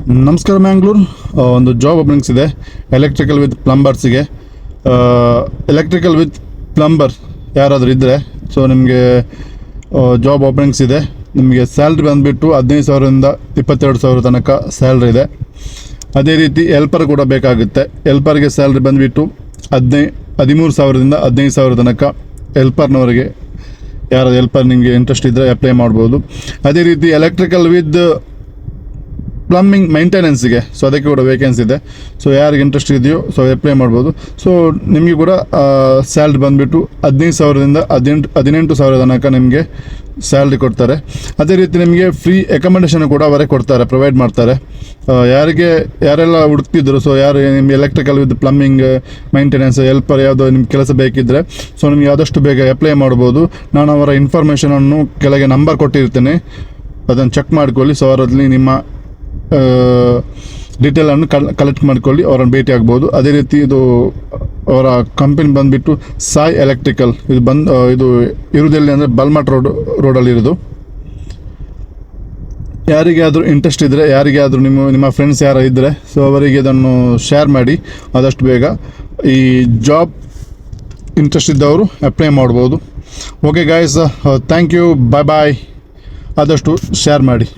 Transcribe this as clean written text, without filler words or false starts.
ನಮಸ್ಕಾರ ಮ್ಯಾಂಗ್ಳೂರ್. ಒಂದು job openings ಇದೆ ಎಲೆಕ್ಟ್ರಿಕಲ್ ವಿತ್ ಪ್ಲಂಬರ್ಸಿಗೆ. ಎಲೆಕ್ಟ್ರಿಕಲ್ ವಿತ್ ಪ್ಲಂಬರ್ ಯಾರಾದರೂ ಇದ್ದರೆ ಸೊ ನಿಮಗೆ ಜಾಬ್ ಓಪನಿಂಗ್ಸ್ ಇದೆ. ನಿಮಗೆ ಸ್ಯಾಲ್ರಿ ಬಂದುಬಿಟ್ಟು 15,000ರಿಂದ 22,000 ತನಕ ಸ್ಯಾಲ್ರಿ ಇದೆ. ಅದೇ ರೀತಿ ಎಲ್ಪರ್ ಕೂಡ ಬೇಕಾಗುತ್ತೆ. ಎಲ್ಪರ್ಗೆ ಸ್ಯಾಲ್ರಿ ಬಂದುಬಿಟ್ಟು 13,000ರಿಂದ 15,000 ತನಕ ಎಲ್ಪರ್ನವರಿಗೆ. ಯಾರಾದ್ರು ಎಲ್ಪರ್ ನಿಮಗೆ ಇಂಟ್ರೆಸ್ಟ್ ಇದ್ದರೆ ಅಪ್ಲೈ ಮಾಡ್ಬೋದು. ಅದೇ ರೀತಿ ಎಲೆಕ್ಟ್ರಿಕಲ್ ವಿತ್ ಪ್ಲಂಬಿಂಗ್ ಮೈಂಟೆನೆನ್ಸಿಗೆ ಸೊ ಅದಕ್ಕೆ ಕೂಡ ವೇಕೆನ್ಸಿ ಇದೆ. ಸೊ ಯಾರಿಗೆ ಇಂಟ್ರೆಸ್ಟ್ ಇದೆಯೋ ಸೊ ಅಪ್ಲೈ ಮಾಡ್ಬೋದು. ಸೊ ನಿಮಗೆ ಕೂಡ ಸ್ಯಾಲ್ರಿ ಬಂದುಬಿಟ್ಟು 15,000ರಿಂದ 18,000 ತನಕ ನಿಮಗೆ ಸ್ಯಾಲ್ರಿ ಕೊಡ್ತಾರೆ. ಅದೇ ರೀತಿ ನಿಮಗೆ ಫ್ರೀ ಅಕಾಮಡೇಷನ್ ಕೂಡ ಅವರೇ ಕೊಡ್ತಾರೆ, ಪ್ರೊವೈಡ್ ಮಾಡ್ತಾರೆ. ಯಾರೆಲ್ಲ ಹುಡುಕ್ತಿದ್ರು, ಸೊ ಯಾರು ನಿಮಗೆ electrical with plumbing maintenance helper ಯಾವುದೋ ನಿಮ್ಗೆ ಕೆಲಸ ಬೇಕಿದ್ದರೆ ಸೊ ನಿಮಗೆ ಆದಷ್ಟು ಬೇಗ ಅಪ್ಲೈ ಮಾಡ್ಬೋದು. ನಾನು ಅವರ ಇನ್ಫಾರ್ಮೇಷನನ್ನು ಕೆಳಗೆ ನಂಬರ್ ಕೊಟ್ಟಿರ್ತೇನೆ, ಅದನ್ನು ಚೆಕ್ ಮಾಡ್ಕೊಳ್ಳಿ. ಸೊ ಅವರಲ್ಲಿ ನಿಮ್ಮ ಡೀಟೇಲನ್ನು ಕಲೆಕ್ಟ್ ಮಾಡ್ಕೊಳ್ಳಿ, ಅವರನ್ನು ಭೇಟಿ ಆಗ್ಬೋದು. ಅದೇ ರೀತಿ ಇದು ಅವರ ಕಂಪನಿ ಬಂದುಬಿಟ್ಟು ಸಾಯಿ ಎಲೆಕ್ಟ್ರಿಕಲ್. ಇದು ಇರುವುದೆಲ್ಲಿ ಅಂದರೆ ಬಲ್ಮಟ್ ರೋಡಲ್ಲಿ ಇರೋದು. ಯಾರಿಗಾದರೂ ಇಂಟ್ರೆಸ್ಟ್ ಇದ್ದರೆ, ಯಾರಿಗಾದರೂ ನಿಮ್ಮ ಫ್ರೆಂಡ್ಸ್ ಯಾರು ಇದ್ದರೆ ಸೊ ಅವರಿಗೆ ಇದನ್ನು ಶೇರ್ ಮಾಡಿ ಆದಷ್ಟು ಬೇಗ. ಈ ಜಾಬ್ ಇಂಟ್ರೆಸ್ಟ್ ಇದ್ದವರು ಅಪ್ಲೈ ಮಾಡ್ಬೋದು. ಓಕೆ ಗಾಯ್ಸ್, ಥ್ಯಾಂಕ್ ಯು, ಬಾಯ್. ಆದಷ್ಟು ಶೇರ್ ಮಾಡಿ.